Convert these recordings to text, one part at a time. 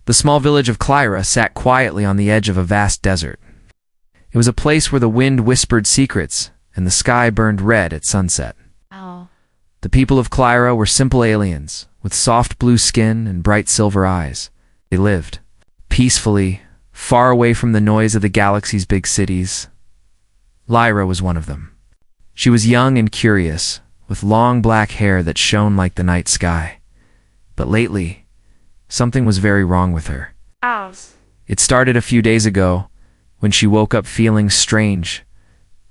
The small village of Clyra sat quietly on the edge of a vast desert. It was a place where the wind whispered secrets and the sky burned red at sunset. Oh. The people of Clyra were simple aliens, with soft blue skin and bright silver eyes. They lived peacefully, far away from the noise of the galaxy's big cities. Lyra was one of them. She was young and curious, with long black hair that shone like the night sky. But lately, something was very wrong with her. Ows. It started a few days ago, when she woke up feeling strange,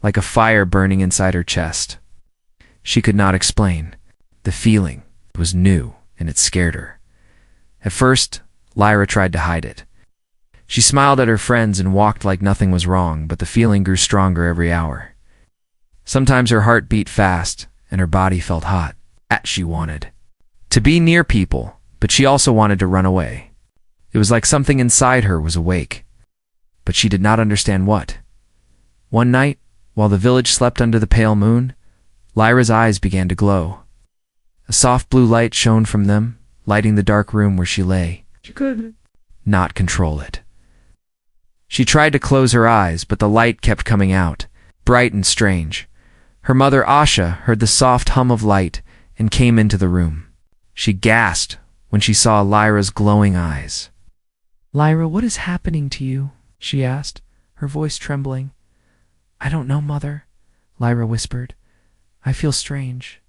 like a fire burning inside her chest. She could not explain. The feeling was new, and it scared her. At first, Lyra tried to hide it. She smiled at her friends and walked like nothing was wrong, but the feeling grew stronger every hour. Sometimes her heart beat fast, and her body felt hot. She wanted to be near people, but she also wanted to run away. It was like something inside her was awake, but she did not understand what. One night, while the village slept under the pale moon, Lyra's eyes began to glow. A soft blue light shone from them, lighting the dark room where she lay. She could not control it. She tried to close her eyes, but the light kept coming out, bright and strange. Her mother Asha heard the soft hum of light and came into the room. She gasped when she saw Lyra's glowing eyes. "Lyra, what is happening to you?" she asked, her voice trembling. "I don't know, Mother," Lyra whispered. "I feel strange.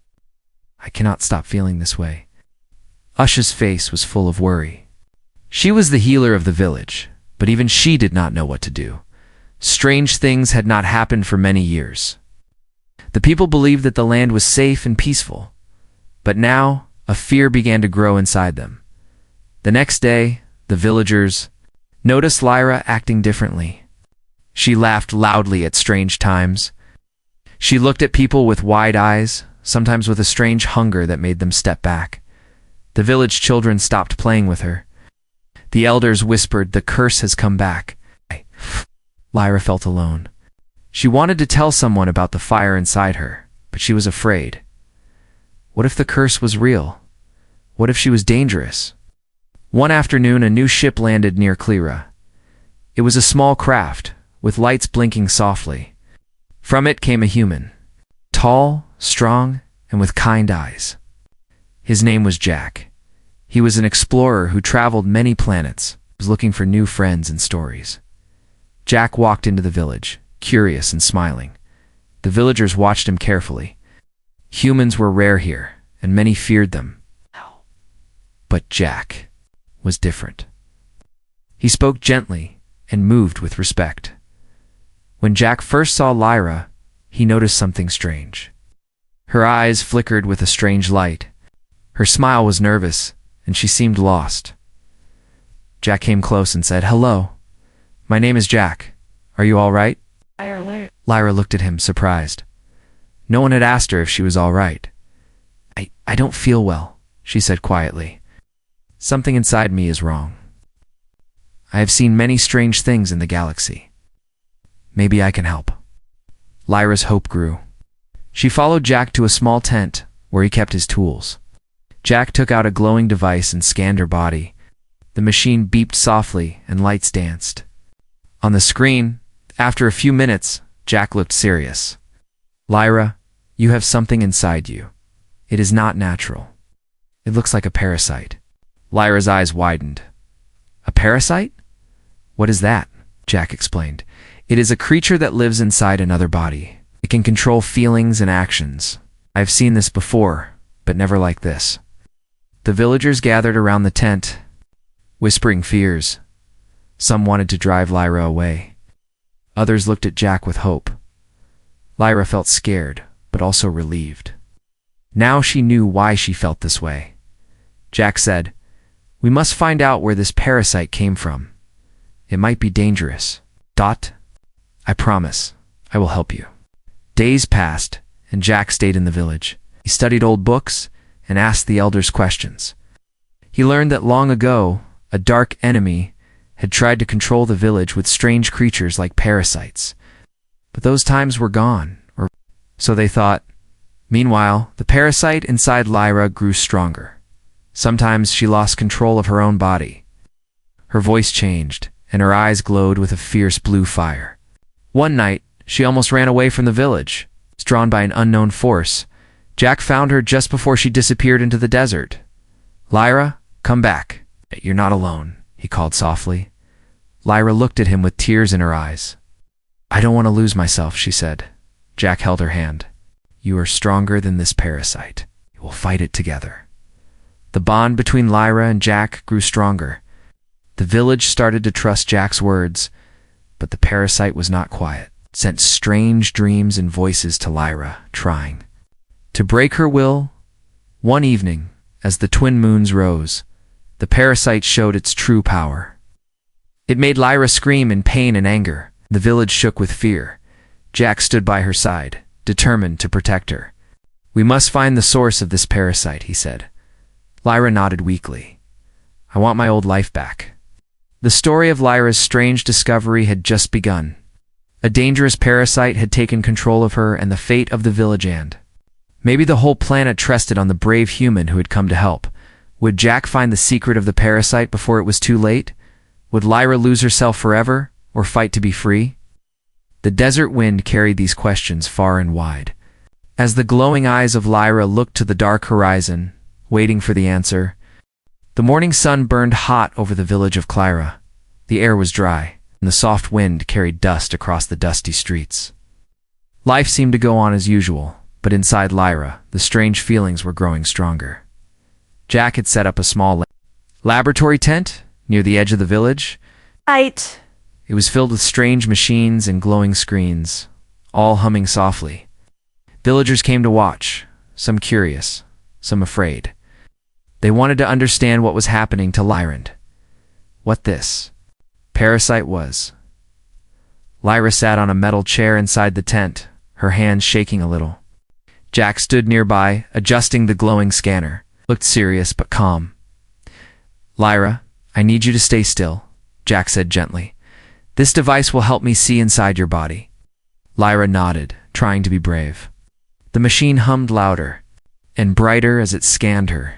I cannot stop feeling this way." Asha's face was full of worry. She was the healer of the village, but even she did not know what to do. Strange things had not happened for many years. The people believed that the land was safe and peaceful, but now a fear began to grow inside them. The next day, the villagers noticed Lyra acting differently. She laughed loudly at strange times. She looked at people with wide eyes, sometimes with a strange hunger that made them step back. The village children stopped playing with her. The elders whispered, "The curse has come back." Lyra felt alone. She wanted to tell someone about the fire inside her, but she was afraid. What if the curse was real? What if she was dangerous? One afternoon, a new ship landed near Clyra. It was a small craft, with lights blinking softly. From it came a human, tall, strong, and with kind eyes. His name was Jack. He was an explorer who traveled many planets, was looking for new friends and stories. Jack walked into the village, curious and smiling. The villagers watched him carefully. Humans were rare here, and many feared them. But Jack was different. He spoke gently and moved with respect. When Jack first saw Lyra, he noticed something strange. Her eyes flickered with a strange light. Her smile was nervous, and she seemed lost. Jack came close and said, "Hello. My name is Jack. Are you all right?" Lyra looked at him, surprised. No one had asked her if she was all right. I don't feel well," she said quietly. "Something inside me is wrong. I have seen many strange things in the galaxy. Maybe I can help." Lyra's hope grew. She followed Jack to a small tent where he kept his tools. Jack took out a glowing device and scanned her body. The machine beeped softly and lights danced. On the screen, after a few minutes, Jack looked serious. "Lyra, you have something inside you. It is not natural. It looks like a parasite." Lyra's eyes widened. "A parasite? What is that?" Jack explained. "It is a creature that lives inside another body. It can control feelings and actions. I've seen this before, but never like this." The villagers gathered around the tent, whispering fears. Some wanted to drive Lyra away. Others looked at Jack with hope. Lyra felt scared, but also relieved. Now she knew why she felt this way. Jack said, "We must find out where this parasite came from. It might be dangerous. I promise, I will help you." Days passed, and Jack stayed in the village. He studied old books and asked the elders questions. He learned that long ago, a dark enemy had tried to control the village with strange creatures like parasites. But those times were gone, or so they thought. Meanwhile, the parasite inside Lyra grew stronger. Sometimes she lost control of her own body. Her voice changed, and her eyes glowed with a fierce blue fire. One night, she almost ran away from the village. Drawn by an unknown force, Jack found her just before she disappeared into the desert. "Lyra, come back. You're not alone," he called softly. Lyra looked at him with tears in her eyes. "I don't want to lose myself," she said. Jack held her hand. "You are stronger than this parasite. We'll fight it together." The bond between Lyra and Jack grew stronger. The village started to trust Jack's words, but the parasite was not quiet. It sent strange dreams and voices to Lyra, trying to break her will. One evening, as the twin moons rose, the parasite showed its true power. It made Lyra scream in pain and anger. The village shook with fear. Jack stood by her side, determined to protect her. "We must find the source of this parasite," he said. Lyra nodded weakly. "I want my old life back." The story of Lyra's strange discovery had just begun. A dangerous parasite had taken control of her and the fate of the village, and maybe the whole planet trusted on the brave human who had come to help. Would Jack find the secret of the parasite before it was too late? Would Lyra lose herself forever, or fight to be free? The desert wind carried these questions far and wide. As the glowing eyes of Lyra looked to the dark horizon, waiting for the answer, the morning sun burned hot over the village of Clyra. The air was dry, and the soft wind carried dust across the dusty streets. Life seemed to go on as usual, but inside Lyra, the strange feelings were growing stronger. Jack had set up a small laboratory tent near the edge of the village. It was filled with strange machines and glowing screens, all humming softly. Villagers came to watch, some curious, some afraid. They wanted to understand what was happening to Lyra. What this parasite was. Lyra sat on a metal chair inside the tent, her hands shaking a little. Jack stood nearby, adjusting the glowing scanner. Looked serious but calm. "Lyra, I need you to stay still," Jack said gently. "This device will help me see inside your body." Lyra nodded, trying to be brave. The machine hummed louder and brighter as it scanned her.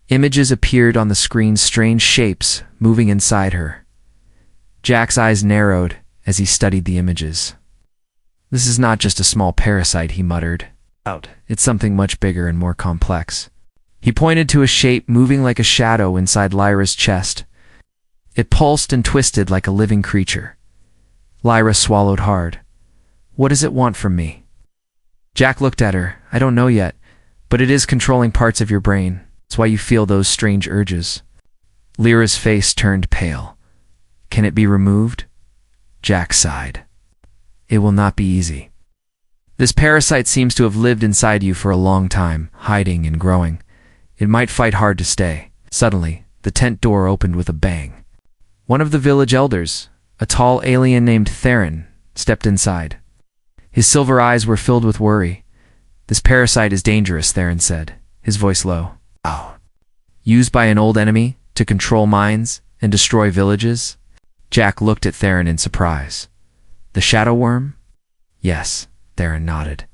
Images appeared on the screen, strange shapes moving inside her. Jack's eyes narrowed as he studied the images. "This is not just a small parasite," he muttered. "It's something much bigger and more complex." He pointed to a shape moving like a shadow inside Lyra's chest. It pulsed and twisted like a living creature. Lyra swallowed hard. "What does it want from me?" Jack looked at her. "I don't know yet, but it is controlling parts of your brain. That's why you feel those strange urges." Lyra's face turned pale. "Can it be removed?" Jack sighed. "It will not be easy. This parasite seems to have lived inside you for a long time, hiding and growing. It might fight hard to stay." Suddenly, the tent door opened with a bang. One of the village elders, a tall alien named Theron, stepped inside. His silver eyes were filled with worry. "This parasite is dangerous," Theron said, his voice low. "Oh. Used by an old enemy to control minds and destroy villages?" Jack looked at Theron in surprise. "The shadow worm?" "Yes," Theron nodded.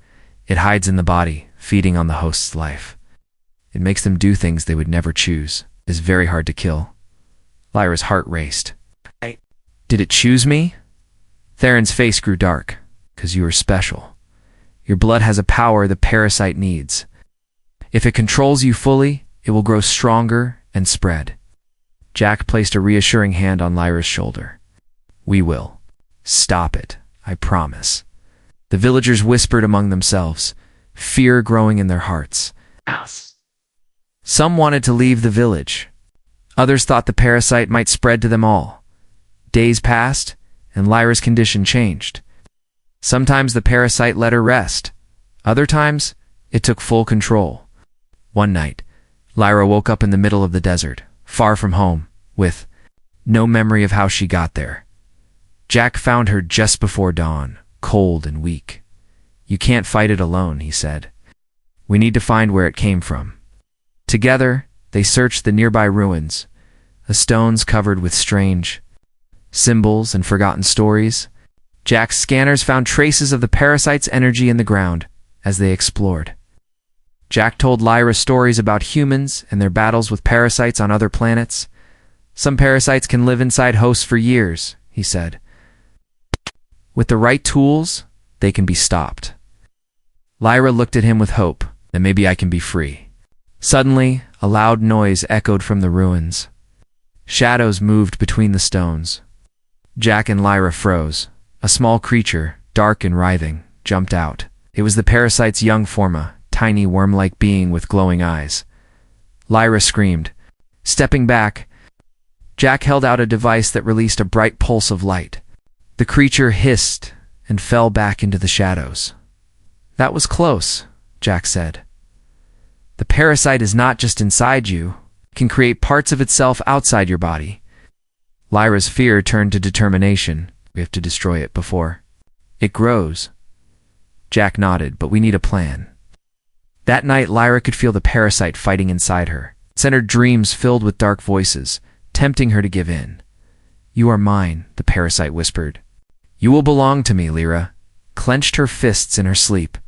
"It hides in the body, feeding on the host's life. It makes them do things they would never choose. It is very hard to kill." Lyra's heart raced. "Did it choose me?" Theron's face grew dark. "'Cause you are special. Your blood has a power the parasite needs. If it controls you fully, it will grow stronger and spread." Jack placed a reassuring hand on Lyra's shoulder. "We will stop it, I promise." The villagers whispered among themselves, fear growing in their hearts. Some wanted to leave the village. Others thought the parasite might spread to them all. Days passed, and Lyra's condition changed. Sometimes the parasite let her rest. Other times, it took full control. One night, Lyra woke up in the middle of the desert, far from home, with no memory of how she got there. Jack found her just before dawn, cold and weak. "You can't fight it alone," he said. "We need to find where it came from." Together, they searched the nearby ruins, the stones covered with strange symbols and forgotten stories. Jack's scanners found traces of the parasite's energy in the ground as they explored. Jack told Lyra stories about humans and their battles with parasites on other planets. Some parasites can live inside hosts for years, he said. With the right tools, they can be stopped. Lyra looked at him with hope that maybe I can be free. Suddenly, a loud noise echoed from the ruins. Shadows moved between the stones. Jack and Lyra froze. A small creature, dark and writhing, jumped out. It was the parasite's young forma, tiny worm-like being with glowing eyes. Lyra screamed. Stepping back, Jack held out a device that released a bright pulse of light. The creature hissed and fell back into the shadows. That was close, Jack said. The parasite is not just inside you, it can create parts of itself outside your body. Lyra's fear turned to determination. We have to destroy it before it grows. Jack nodded, but we need a plan. That night, Lyra could feel the parasite fighting inside her. It sent her dreams filled with dark voices, tempting her to give in. You are mine, the parasite whispered. You will belong to me, Lyra. Clenched her fists in her sleep.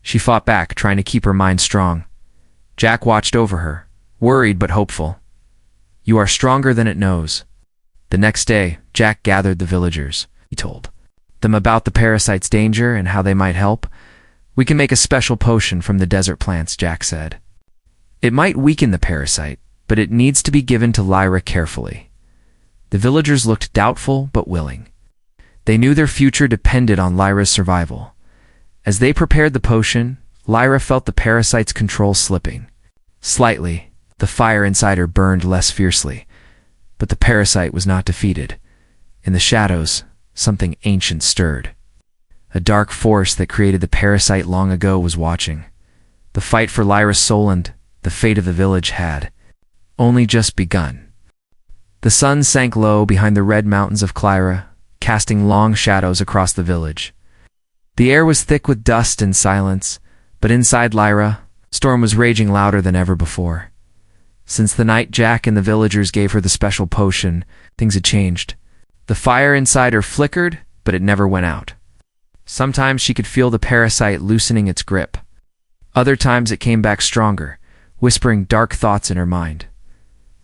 She fought back, trying to keep her mind strong. Jack watched over her, worried but hopeful. You are stronger than it knows. The next day, Jack gathered the villagers. He told them about the parasite's danger and how they might help. We can make a special potion from the desert plants, Jack said. It might weaken the parasite, but it needs to be given to Lyra carefully. The villagers looked doubtful but willing. They knew their future depended on Lyra's survival. As they prepared the potion, Lyra felt the parasite's control slipping. Slightly, the fire inside her burned less fiercely. But the parasite was not defeated. In the shadows, something ancient stirred. A dark force that created the parasite long ago was watching. The fight for Lyra's soul and the fate of the village had only just begun. The sun sank low behind the red mountains of Clyra, casting long shadows across the village. The air was thick with dust and silence, but inside Lyra, the storm was raging louder than ever before. Since the night Jack and the villagers gave her the special potion, things had changed. The fire inside her flickered, but it never went out. Sometimes she could feel the parasite loosening its grip. Other times it came back stronger, whispering dark thoughts in her mind.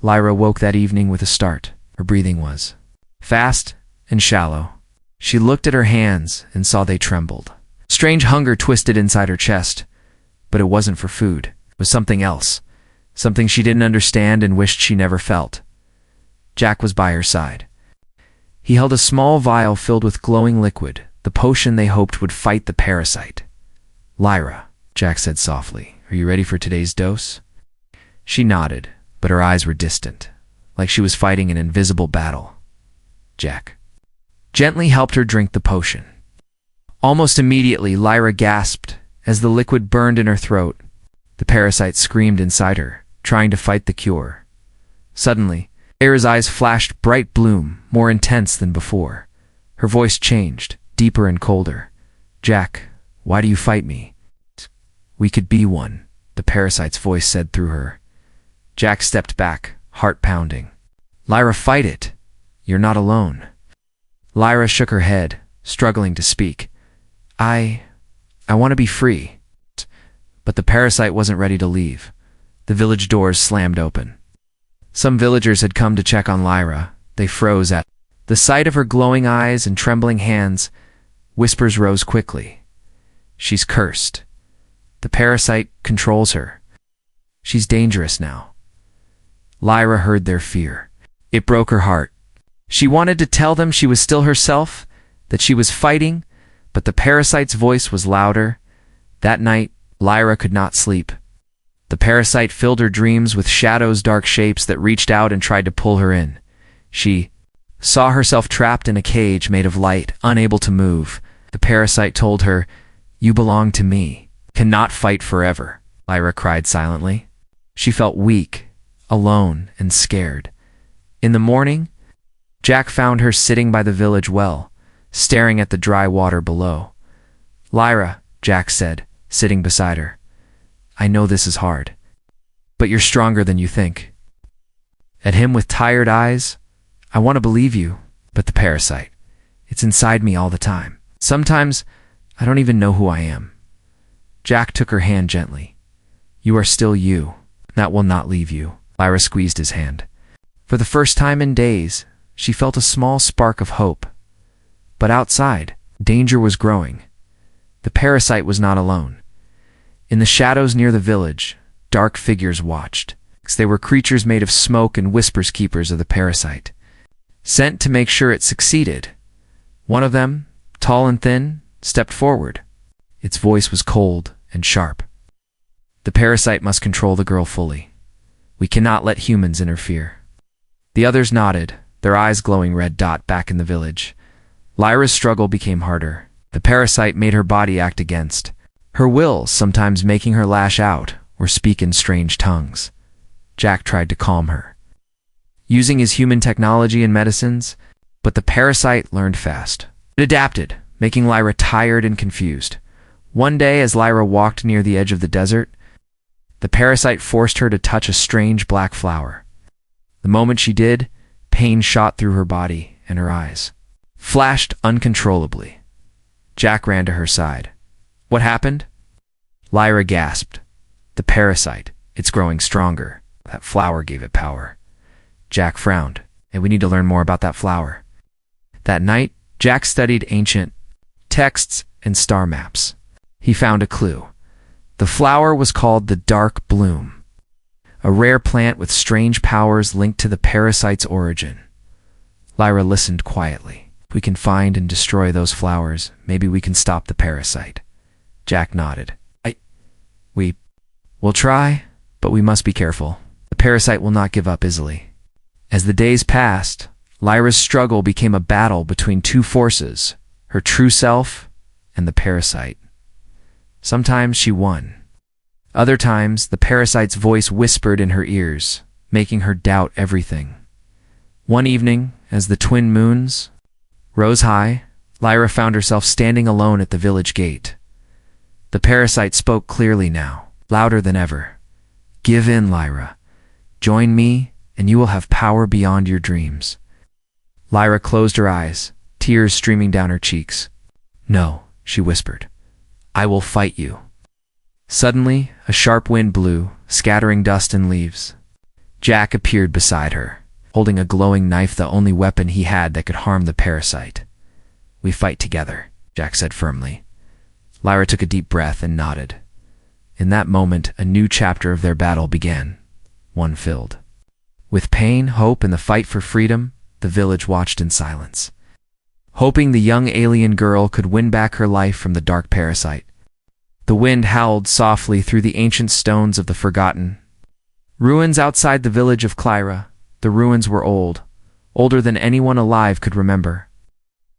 Lyra woke that evening with a start. Her breathing was fast and shallow. She looked at her hands and saw they trembled. Strange hunger twisted inside her chest, but it wasn't for food. It was something else, something she didn't understand and wished she never felt. Jack was by her side. He held a small vial filled with glowing liquid, the potion they hoped would fight the parasite. Lyra, Jack said softly, are you ready for today's dose? She nodded, but her eyes were distant, like she was fighting an invisible battle. Jack gently helped her drink the potion. Almost immediately, Lyra gasped as the liquid burned in her throat. The parasite screamed inside her, trying to fight the cure. Suddenly, Lyra's eyes flashed bright bloom, more intense than before. Her voice changed, deeper and colder. Jack, why do you fight me? We could be one, the parasite's voice said through her. Jack stepped back, heart pounding. Lyra, fight it. You're not alone. Lyra shook her head, struggling to speak. I want to be free. But the parasite wasn't ready to leave. The village doors slammed open. Some villagers had come to check on Lyra. They froze at the sight of her glowing eyes and trembling hands. Whispers rose quickly. She's cursed. The parasite controls her. She's dangerous now. Lyra heard their fear. It broke her heart. She wanted to tell them she was still herself, that she was fighting, but the parasite's voice was louder. That night, Lyra could not sleep. The parasite filled her dreams with shadows, dark shapes that reached out and tried to pull her in. She saw herself trapped in a cage made of light, unable to move. The parasite told her, "You belong to me. Cannot fight forever." Lyra cried silently. She felt weak, alone, and scared. In the morning, Jack found her sitting by the village well, staring at the dry water below. "Lyra," Jack said, sitting beside her, "I know this is hard, but you're stronger than you think." At him with tired eyes, "I want to believe you, but the parasite, it's inside me all the time. Sometimes I don't even know who I am." Jack took her hand gently. "You are still you. That will not leave you." Lyra squeezed his hand. For the first time in days, she felt a small spark of hope. But outside, danger was growing. The parasite was not alone. In the shadows near the village, dark figures watched. They were creatures made of smoke and whispers, keepers of the parasite, sent to make sure it succeeded. One of them, tall and thin, stepped forward. Its voice was cold and sharp. The parasite must control the girl fully. We cannot let humans interfere. The others nodded, their eyes glowing red. Back in the village, Lyra's struggle became harder. The parasite made her body act against her will, sometimes making her lash out or speak in strange tongues. Jack tried to calm her, using his human technology and medicines, but the parasite learned fast. It adapted, making Lyra tired and confused. One day, as Lyra walked near the edge of the desert, the parasite forced her to touch a strange black flower. The moment she did, pain shot through her body, and her eyes flashed uncontrollably. Jack ran to her side. What happened? Lyra gasped. The parasite, it's growing stronger. That flower gave it power. Jack frowned, and we need to learn more about that flower. That night, Jack studied ancient texts and star maps. He found a clue. The flower was called the Dark Bloom, a rare plant with strange powers linked to the parasite's origin. Lyra listened quietly. If we can find and destroy those flowers, maybe we can stop the parasite. Jack nodded. We'll try, but we must be careful. The parasite will not give up easily. As the days passed, Lyra's struggle became a battle between two forces, her true self and the parasite. Sometimes she won. Other times, the parasite's voice whispered in her ears, making her doubt everything. One evening, as the twin moons rose high, Lyra found herself standing alone at the village gate. The parasite spoke clearly now, louder than ever. Give in, Lyra. Join me, and you will have power beyond your dreams. Lyra closed her eyes, tears streaming down her cheeks. No, she whispered. I will fight you. Suddenly, a sharp wind blew, scattering dust and leaves. Jack appeared beside her, holding a glowing knife, the only weapon he had that could harm the parasite. We fight together, Jack said firmly. Lyra took a deep breath and nodded. In that moment, a new chapter of their battle began, one filled with pain, hope, and the fight for freedom. The village watched in silence, hoping the young alien girl could win back her life from the dark parasite. The wind howled softly through the ancient stones of the forgotten ruins outside the village of Clyra. The ruins were old, older than anyone alive could remember.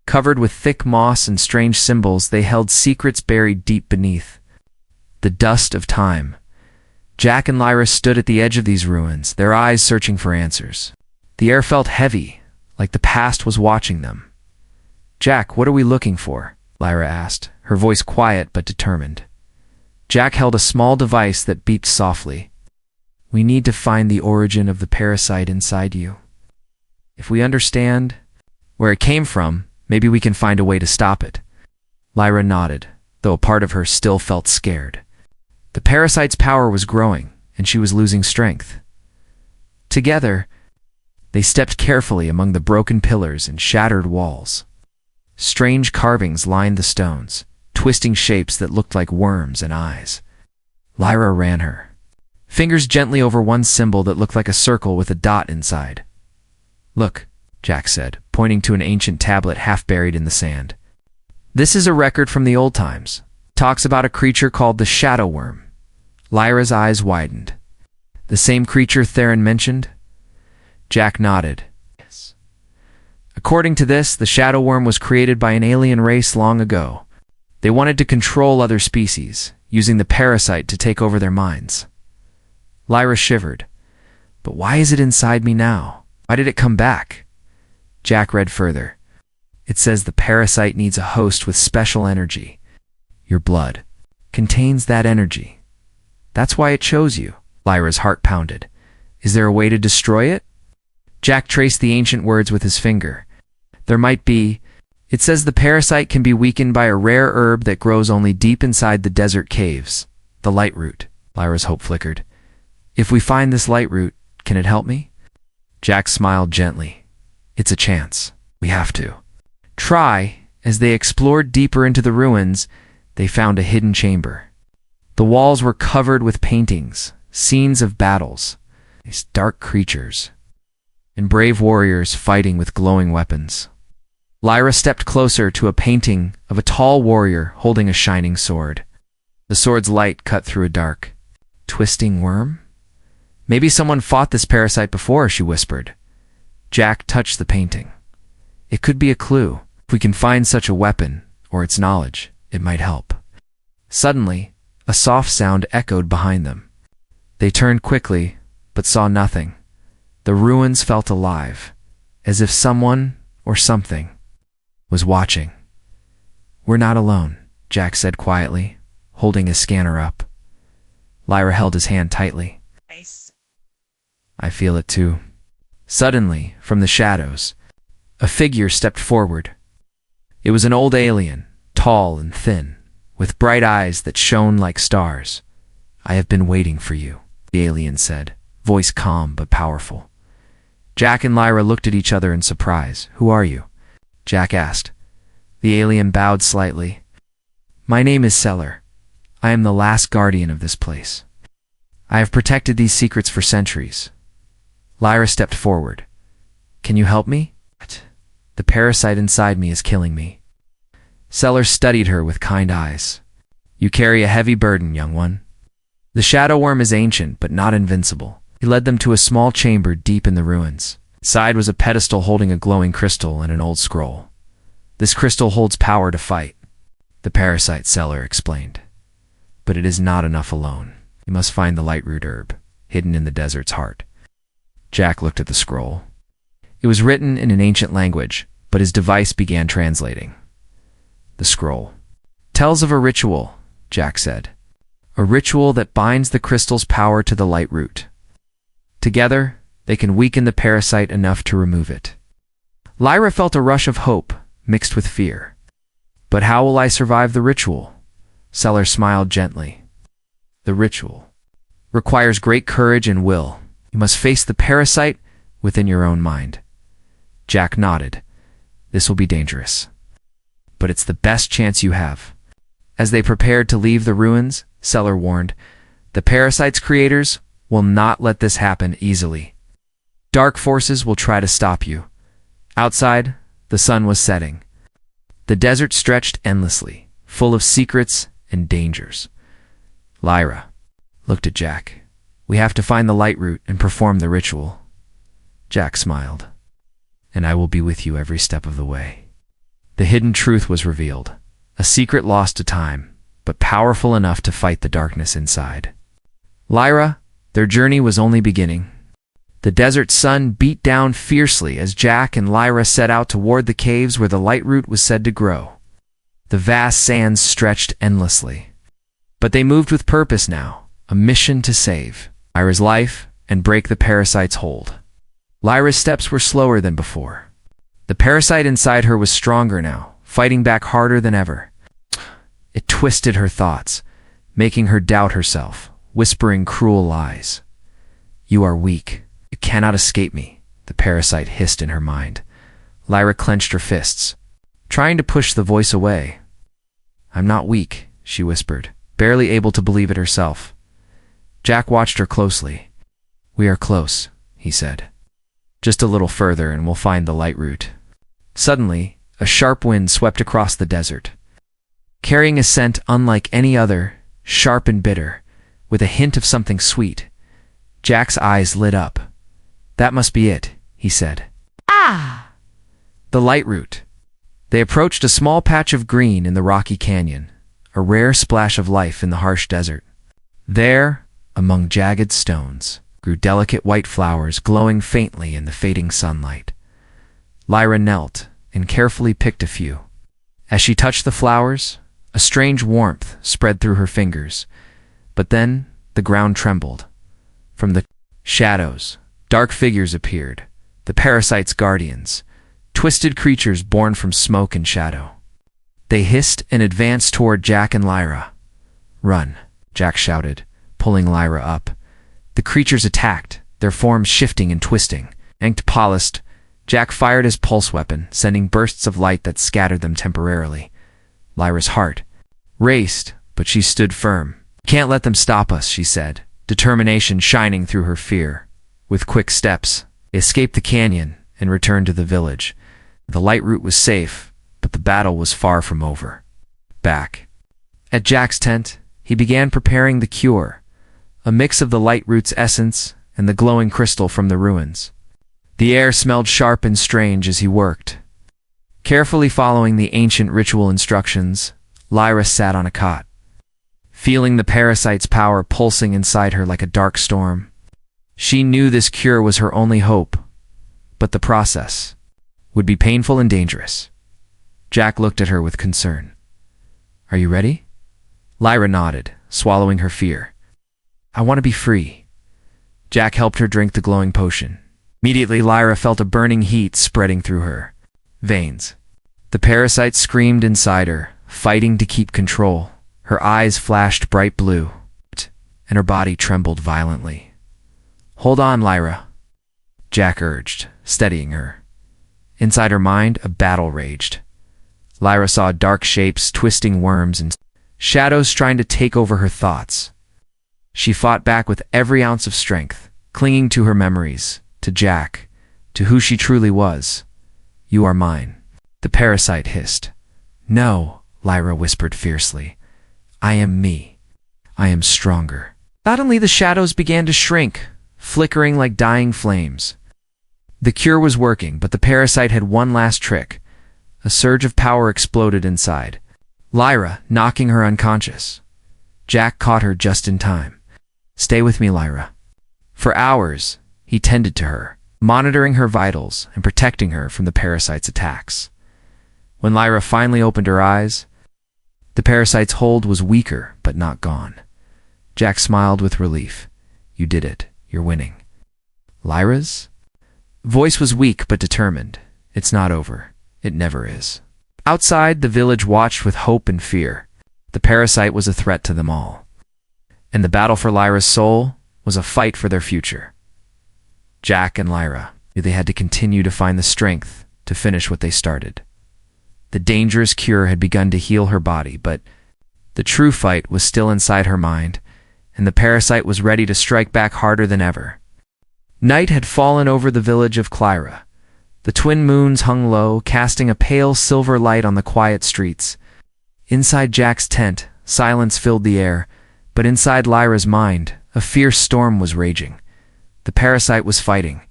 Covered with thick moss and strange symbols, they held secrets buried deep beneath the dust of time. Jack and Lyra stood at the edge of these ruins, their eyes searching for answers. The air felt heavy, like the past was watching them. Jack, what are we looking for? Lyra asked, her voice quiet but determined. Jack held a small device that beeped softly. We need to find the origin of the parasite inside you. If we understand where it came from, maybe we can find a way to stop it. Lyra nodded, though a part of her still felt scared. The parasite's power was growing, and she was losing strength. Together, they stepped carefully among the broken pillars and shattered walls. Strange carvings lined the stones, twisting shapes that looked like worms and eyes. Lyra ran her fingers gently over one symbol that looked like a circle with a dot inside. Look, Jack said, pointing to an ancient tablet half buried in the sand. This is a record from the old times. Talks about a creature called the Shadow Worm. Lyra's eyes widened. The same creature Theron mentioned? Jack nodded. Yes. According to this, the Shadow Worm was created by an alien race long ago. They wanted to control other species, using the parasite to take over their minds. Lyra shivered. But why is it inside me now? Why did it come back? Jack read further. It says the parasite needs a host with special energy. Your blood contains that energy. That's why it chose you. Lyra's heart pounded. Is there a way to destroy it? Jack traced the ancient words with his finger. There might be. It says the parasite can be weakened by a rare herb that grows only deep inside the desert caves. The light root. Lyra's hope flickered. If we find this light root, can it help me? Jack smiled gently. It's a chance. We have to. Try. As they explored deeper into the ruins, they found a hidden chamber. The walls were covered with paintings, scenes of battles, these dark creatures, and brave warriors fighting with glowing weapons. Lyra stepped closer to a painting of a tall warrior holding a shining sword. The sword's light cut through a dark, twisting worm? Maybe someone fought this parasite before, she whispered. Jack touched the painting. It could be a clue. If we can find such a weapon, or its knowledge, it might help. Suddenly, a soft sound echoed behind them. They turned quickly, but saw nothing. The ruins felt alive, as if someone or something was watching. We're not alone, Jack said quietly, holding his scanner up. Lyra held his hand tightly. Nice. I feel it too. Suddenly, from the shadows, a figure stepped forward. It was an old alien, tall and thin, with bright eyes that shone like stars. I have been waiting for you, the alien said, voice calm but powerful. Jack and Lyra looked at each other in surprise. Who are you? Jack asked. The alien bowed slightly. My name is Cellar. I am the last guardian of this place. I have protected these secrets for centuries. Lyra stepped forward. Can you help me? The parasite inside me is killing me. Cellar studied her with kind eyes. You carry a heavy burden, young one. The shadow worm is ancient, but not invincible. He led them to a small chamber deep in the ruins. Inside was a pedestal holding a glowing crystal and an old scroll. This crystal holds power to fight, the parasite, Cellar explained. But it is not enough alone. You must find the light root herb, hidden in the desert's heart. Jack looked at the scroll. It was written in an ancient language, but his device began translating. The scroll tells of a ritual, Jack said. A ritual that binds the crystal's power to the light root. Together, they can weaken the parasite enough to remove it. Lyra felt a rush of hope, mixed with fear. But how will I survive the ritual? Cellar smiled gently. The ritual requires great courage and will. You must face the parasite within your own mind. Jack nodded. This will be dangerous. But it's the best chance you have. As they prepared to leave the ruins, Cellar warned, the parasite's creators will not let this happen easily. Dark forces will try to stop you. Outside, the sun was setting. The desert stretched endlessly, full of secrets and dangers. Lyra looked at Jack. We have to find the light root and perform the ritual. Jack smiled. And I will be with you every step of the way. The hidden truth was revealed, a secret lost to time, but powerful enough to fight the darkness inside. Lyra, their journey was only beginning. The desert sun beat down fiercely as Jack and Lyra set out toward the caves where the light root was said to grow. The vast sands stretched endlessly. But they moved with purpose now, a mission to save Lyra's life and break the parasite's hold. Lyra's steps were slower than before. The parasite inside her was stronger now, fighting back harder than ever. It twisted her thoughts, making her doubt herself, whispering cruel lies. You are weak. You cannot escape me, the parasite hissed in her mind. Lyra clenched her fists, trying to push the voice away. I'm not weak, she whispered, barely able to believe it herself. Jack watched her closely. We are close, he said. Just a little further and we'll find the light root. Suddenly, a sharp wind swept across the desert, carrying a scent unlike any other, sharp and bitter, with a hint of something sweet. Jack's eyes lit up. That must be it, he said. Ah! The light root. They approached a small patch of green in the rocky canyon, a rare splash of life in the harsh desert. There, among jagged stones, grew delicate white flowers glowing faintly in the fading sunlight. Lyra knelt and carefully picked a few. As she touched the flowers, a strange warmth spread through her fingers. But then the ground trembled. From the shadows, dark figures appeared, the parasite's guardians, twisted creatures born from smoke and shadow. They hissed and advanced toward Jack and Lyra. Run, Jack shouted, pulling Lyra up. The creatures attacked, their forms shifting and twisting, Inked polished, Jack fired his pulse weapon, sending bursts of light that scattered them temporarily. Lyra's heart raced, but she stood firm. "Can't let them stop us," she said, determination shining through her fear. With quick steps, they escaped the canyon and returned to the village. The light route was safe, but the battle was far from over. Back at Jack's tent, he began preparing the cure, a mix of the light route's essence and the glowing crystal from the ruins. The air smelled sharp and strange as he worked. Carefully following the ancient ritual instructions, Lyra sat on a cot, feeling the parasite's power pulsing inside her like a dark storm. She knew this cure was her only hope, but the process would be painful and dangerous. Jack looked at her with concern. "Are you ready?" Lyra nodded, swallowing her fear. "I want to be free." Jack helped her drink the glowing potion. Immediately, Lyra felt a burning heat spreading through her veins. The parasite screamed inside her, fighting to keep control. Her eyes flashed bright blue, and her body trembled violently. "Hold on, Lyra," Jack urged, steadying her. Inside her mind, a battle raged. Lyra saw dark shapes, twisting worms, and shadows trying to take over her thoughts. She fought back with every ounce of strength, clinging to her memories, to Jack, to who she truly was. "You are mine," the parasite hissed. "No," Lyra whispered fiercely. "I am me. I am stronger." Suddenly the shadows began to shrink, flickering like dying flames. The cure was working, but the parasite had one last trick. A surge of power exploded inside Lyra, knocking her unconscious. Jack caught her just in time. "Stay with me, Lyra." For hours, he tended to her, monitoring her vitals and protecting her from the parasite's attacks. When Lyra finally opened her eyes, the parasite's hold was weaker but not gone. Jack smiled with relief. "You did it. You're winning." Lyra's voice was weak but determined. "It's not over. It never is." Outside, the village watched with hope and fear. The parasite was a threat to them all, and the battle for Lyra's soul was a fight for their future. Jack and Lyra knew they had to continue to find the strength to finish what they started. The dangerous cure had begun to heal her body, but the true fight was still inside her mind, and the parasite was ready to strike back harder than ever. Night had fallen over the village of Clyra. The twin moons hung low, casting a pale silver light on the quiet streets. Inside Jack's tent, silence filled the air, but inside Lyra's mind, a fierce storm was raging. The parasite was fighting,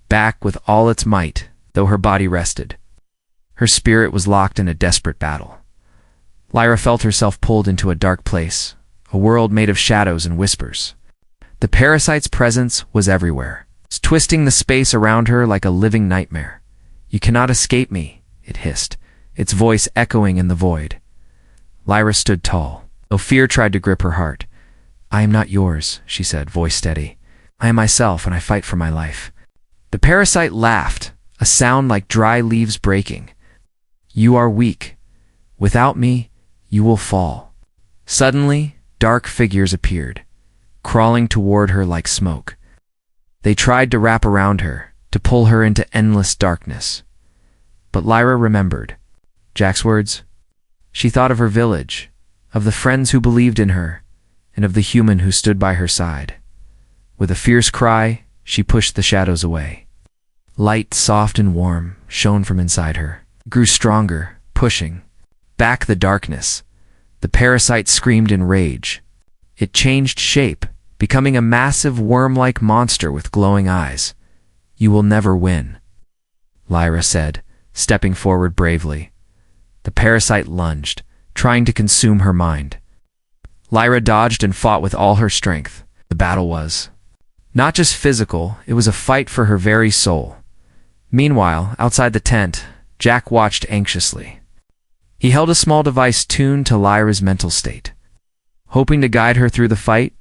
back with all its might, though her body rested. Her spirit was locked in a desperate battle. Lyra felt herself pulled into a dark place, a world made of shadows and whispers. The parasite's presence was everywhere, twisting the space around her like a living nightmare. "You cannot escape me," it hissed, its voice echoing in the void. Lyra stood tall, though fear tried to grip her heart. "I am not yours," she said, voice steady. "I am myself, and I fight for my life." The parasite laughed, a sound like dry leaves breaking. "You are weak. Without me, you will fall." Suddenly, dark figures appeared, crawling toward her like smoke. They tried to wrap around her, to pull her into endless darkness. But Lyra remembered Jack's words. She thought of her village, of the friends who believed in her, and of the human who stood by her side. With a fierce cry, she pushed the shadows away. Light, soft and warm, shone from inside her, grew stronger, pushing back the darkness. The parasite screamed in rage. It changed shape, becoming a massive worm-like monster with glowing eyes. "You will never win," Lyra said, stepping forward bravely. The parasite lunged, trying to consume her mind. Lyra dodged and fought with all her strength. The battle was not just physical, it was a fight for her very soul. Meanwhile, outside the tent, Jack watched anxiously. He held a small device tuned to Lyra's mental state, hoping to guide her through the fight.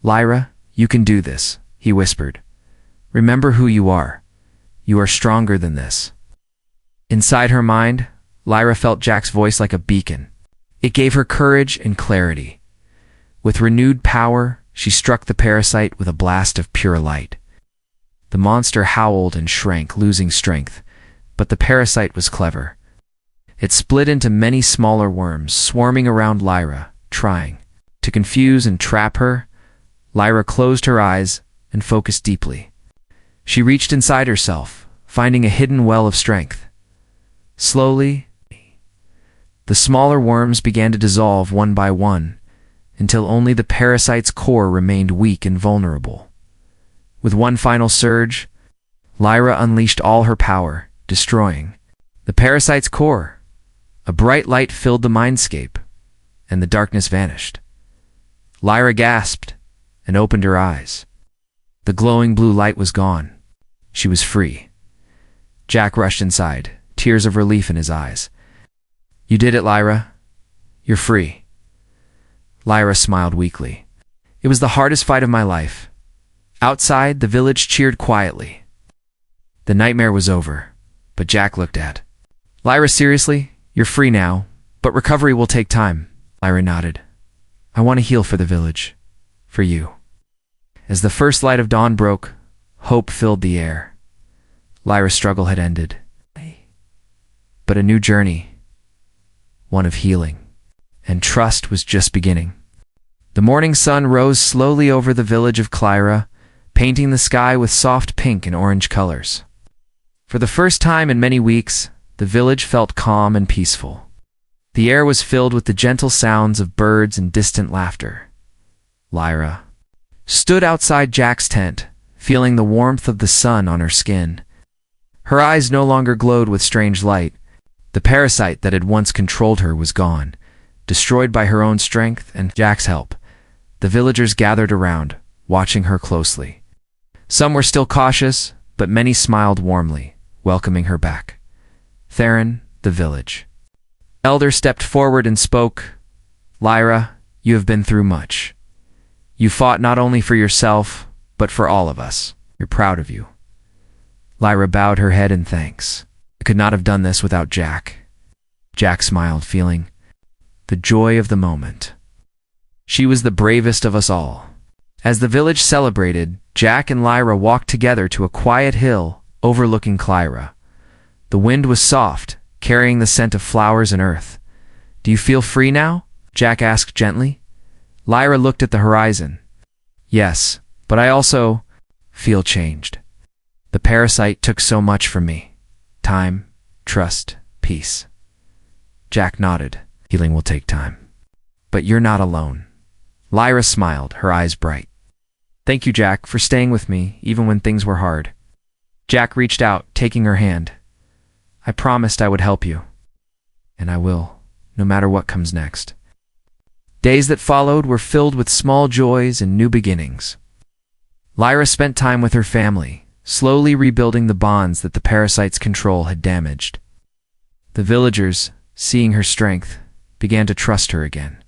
"Lyra, you can do this," he whispered. "Remember who you are. You are stronger than this." Inside her mind, Lyra felt Jack's voice like a beacon. It gave her courage and clarity. With renewed power, she struck the parasite with a blast of pure light. The monster howled and shrank, losing strength, but the parasite was clever. It split into many smaller worms, swarming around Lyra, trying to confuse and trap her. Lyra closed her eyes and focused deeply. She reached inside herself, finding a hidden well of strength. Slowly, the smaller worms began to dissolve one by one, until only the parasite's core remained weak and vulnerable. With one final surge, Lyra unleashed all her power, destroying the parasite's core. A bright light filled the mindscape, and the darkness vanished. Lyra gasped and opened her eyes. The glowing blue light was gone. She was free. Jack rushed inside, tears of relief in his eyes. "You did it, Lyra. You're free." Lyra smiled weakly. "It was the hardest fight of my life." Outside, the village cheered quietly. The nightmare was over, but Jack looked at Lyra seriously. "You're free now, but recovery will take time." Lyra nodded. "I want to heal for the village. For you." As the first light of dawn broke, hope filled the air. Lyra's struggle had ended. But a new journey, one of healing and trust, was just beginning. The morning sun rose slowly over the village of Clyra, painting the sky with soft pink and orange colors. For the first time in many weeks, the village felt calm and peaceful. The air was filled with the gentle sounds of birds and distant laughter. Lyra stood outside Jack's tent, feeling the warmth of the sun on her skin. Her eyes no longer glowed with strange light. The parasite that had once controlled her was gone, destroyed by her own strength and Jack's help. The villagers gathered around, watching her closely. Some were still cautious, but many smiled warmly, welcoming her back. Theron, the village elder, stepped forward and spoke. "Lyra, you have been through much. You fought not only for yourself, but for all of us. We're proud of you." Lyra bowed her head in thanks. "I could not have done this without Jack." Jack smiled, feeling the joy of the moment. "She was the bravest of us all." As the village celebrated, Jack and Lyra walked together to a quiet hill overlooking Clyra. The wind was soft, carrying the scent of flowers and earth. "Do you feel free now?" Jack asked gently. Lyra looked at the horizon. "Yes, but I also feel changed. The parasite took so much from me. Time, trust, peace." Jack nodded. "Healing will take time. But you're not alone." Lyra smiled, her eyes bright. "Thank you, Jack, for staying with me, even when things were hard." Jack reached out, taking her hand. "I promised I would help you. And I will, no matter what comes next." Days that followed were filled with small joys and new beginnings. Lyra spent time with her family, slowly rebuilding the bonds that the parasite's control had damaged. The villagers, seeing her strength, began to trust her again.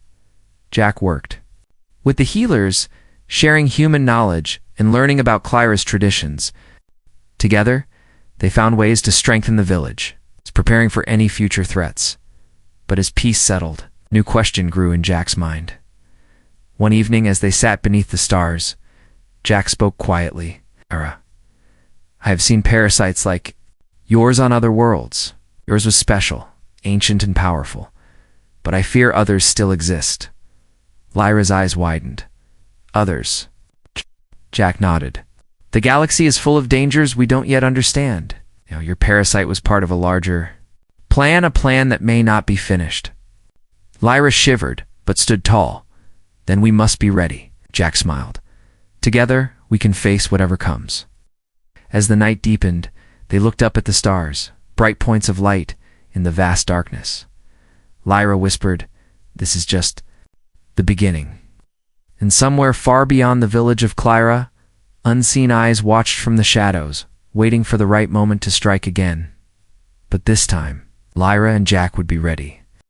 Jack worked with the healers, sharing human knowledge and learning about Clyra's traditions. Together, they found ways to strengthen the village, preparing for any future threats. But as peace settled, a new question grew in Jack's mind. One evening, as they sat beneath the stars, Jack spoke quietly. "Lyra, I have seen parasites like yours on other worlds. Yours was special, ancient and powerful. But I fear others still exist." Lyra's eyes widened. "Others?" Jack nodded. "The galaxy is full of dangers we don't yet understand. Your parasite was part of a larger plan, a plan that may not be finished." Lyra shivered, but stood tall. "Then we must be ready," Jack smiled. "Together, we can face whatever comes." As the night deepened, they looked up at the stars, bright points of light in the vast darkness. Lyra whispered, "This is just the beginning." And somewhere far beyond the village of Clyra, unseen eyes watched from the shadows, waiting for the right moment to strike again. But this time, Lyra and Jack would be ready.